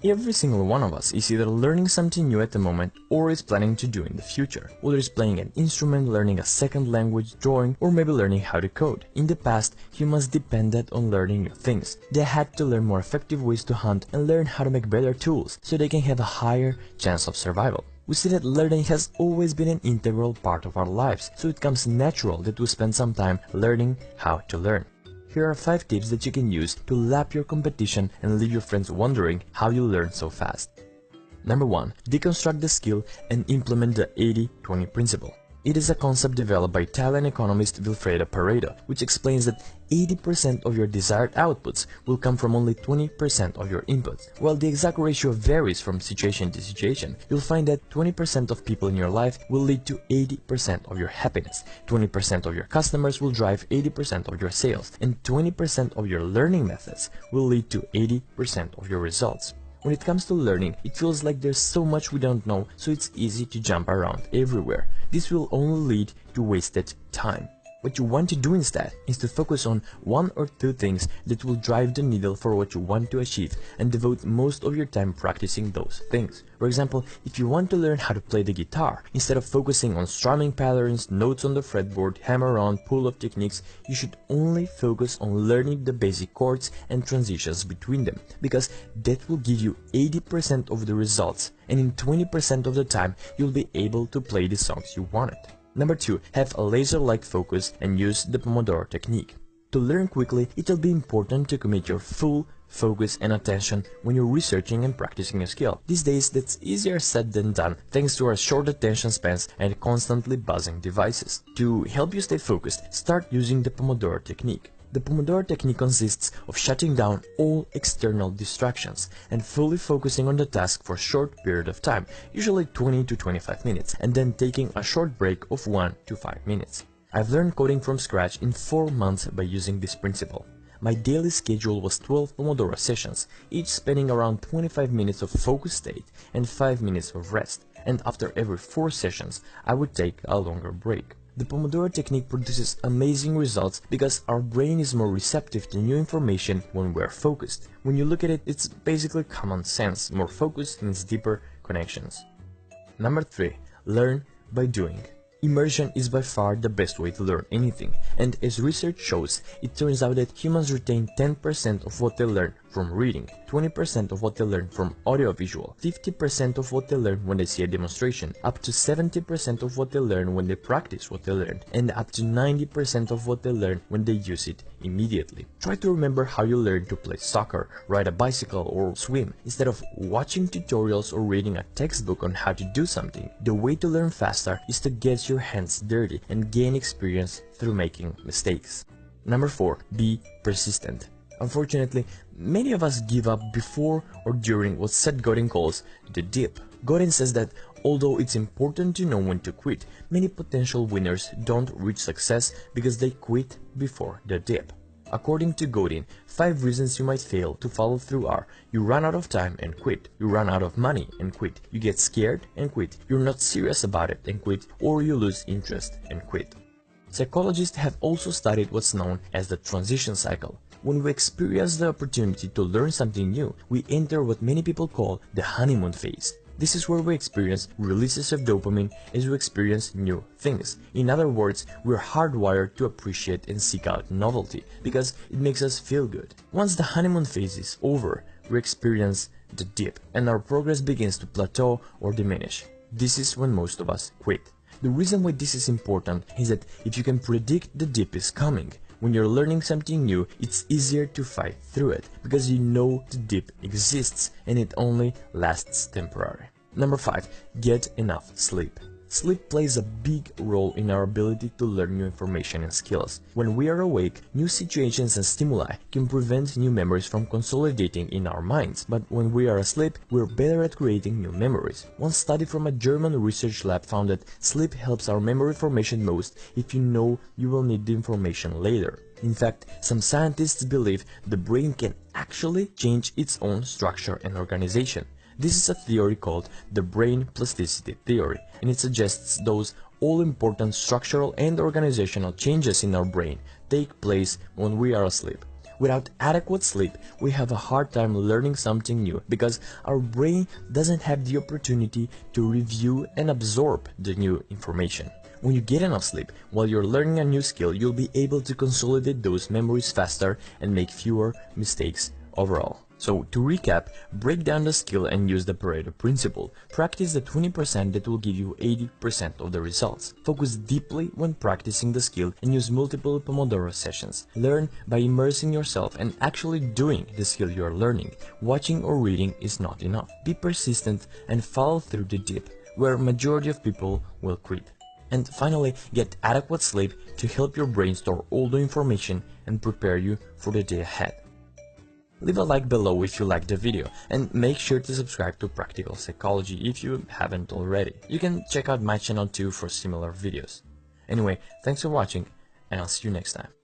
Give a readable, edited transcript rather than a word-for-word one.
Every single one of us is either learning something new at the moment or is planning to do in the future. Whether it's playing an instrument, learning a second language, drawing, or maybe learning how to code. In the past, humans depended on learning new things. They had to learn more effective ways to hunt and learn how to make better tools so they can have a higher chance of survival. We see that learning has always been an integral part of our lives, so it comes natural that we spend some time learning how to learn. Here are 5 tips that you can use to lap your competition and leave your friends wondering how you learn so fast. Number 1. Deconstruct the skill and implement the 80-20 principle. It is a concept developed by Italian economist Vilfredo Pareto, which explains that 80% of your desired outputs will come from only 20% of your inputs. While the exact ratio varies from situation to situation, you'll find that 20% of people in your life will lead to 80% of your happiness, 20% of your customers will drive 80% of your sales, and 20% of your learning methods will lead to 80% of your results. When it comes to learning, it feels like there's so much we don't know, so it's easy to jump around everywhere. This will only lead to wasted time. What you want to do instead is to focus on 1 or 2 things that will drive the needle for what you want to achieve and devote most of your time practicing those things. For example, if you want to learn how to play the guitar, instead of focusing on strumming patterns, notes on the fretboard, hammer-on, pull-off techniques, you should only focus on learning the basic chords and transitions between them, because that will give you 80% of the results, and in 20% of the time, you'll be able to play the songs you wanted. Number 2. Have a laser-like focus and use the Pomodoro Technique. To learn quickly, it will be important to commit your full focus and attention when you're researching and practicing a skill. These days, that's easier said than done thanks to our short attention spans and constantly buzzing devices. To help you stay focused, start using the Pomodoro Technique. The Pomodoro Technique consists of shutting down all external distractions and fully focusing on the task for a short period of time, usually 20 to 25 minutes, and then taking a short break of 1 to 5 minutes. I've learned coding from scratch in 4 months by using this principle. My daily schedule was 12 Pomodoro sessions, each spending around 25 minutes of focus state and 5 minutes of rest, and after every 4 sessions, I would take a longer break. The Pomodoro Technique produces amazing results because our brain is more receptive to new information when we're focused. When you look at it, it's basically common sense. More focus means deeper connections. Number 3. Learn by doing. Immersion is by far the best way to learn anything, and as research shows, it turns out that humans retain 10% of what they learn from reading, 20% of what they learn from audiovisual, 50% of what they learn when they see a demonstration, up to 70% of what they learn when they practice what they learned, and up to 90% of what they learn when they use it immediately. Try to remember how you learned to play soccer, ride a bicycle, or swim, instead of watching tutorials or reading a textbook on how to do something. The way to learn faster is to get your hands dirty and gain experience through making mistakes. Number 4. Be persistent. Unfortunately, many of us give up before or during what Seth Godin calls the dip. Godin says that although it's important to know when to quit, many potential winners don't reach success because they quit before the dip. According to Godin, 5 reasons you might fail to follow through are: you run out of time and quit, you run out of money and quit, you get scared and quit, you're not serious about it and quit, or you lose interest and quit. Psychologists have also studied what's known as the transition cycle. When we experience the opportunity to learn something new, we enter what many people call the honeymoon phase. This is where we experience releases of dopamine as we experience new things. In other words, we're hardwired to appreciate and seek out novelty because it makes us feel good. Once the honeymoon phase is over, we experience the dip and our progress begins to plateau or diminish. This is when most of us quit. The reason why this is important is that if you can predict the dip is coming, when you're learning something new, it's easier to fight through it because you know the dip exists and it only lasts temporary. Number 5. Get enough sleep. Sleep plays a big role in our ability to learn new information and skills. When we are awake, new situations and stimuli can prevent new memories from consolidating in our minds, but when we are asleep, we're better at creating new memories. One study from a German research lab found that sleep helps our memory formation most if you know you will need the information later. In fact, some scientists believe the brain can actually change its own structure and organization. This is a theory called the brain plasticity theory, and it suggests those all-important structural and organizational changes in our brain take place when we are asleep. Without adequate sleep, we have a hard time learning something new because our brain doesn't have the opportunity to review and absorb the new information. When you get enough sleep while you're learning a new skill, you'll be able to consolidate those memories faster and make fewer mistakes overall. So to recap, break down the skill and use the Pareto principle. Practice the 20% that will give you 80% of the results. Focus deeply when practicing the skill and use multiple Pomodoro sessions. Learn by immersing yourself and actually doing the skill you are learning. Watching or reading is not enough. Be persistent and follow through the dip, where majority of people will quit. And finally, get adequate sleep to help your brain store all the information and prepare you for the day ahead. Leave a like below if you liked the video, and make sure to subscribe to Practical Psychology if you haven't already. You can check out my channel too for similar videos. Anyway, thanks for watching, and I'll see you next time.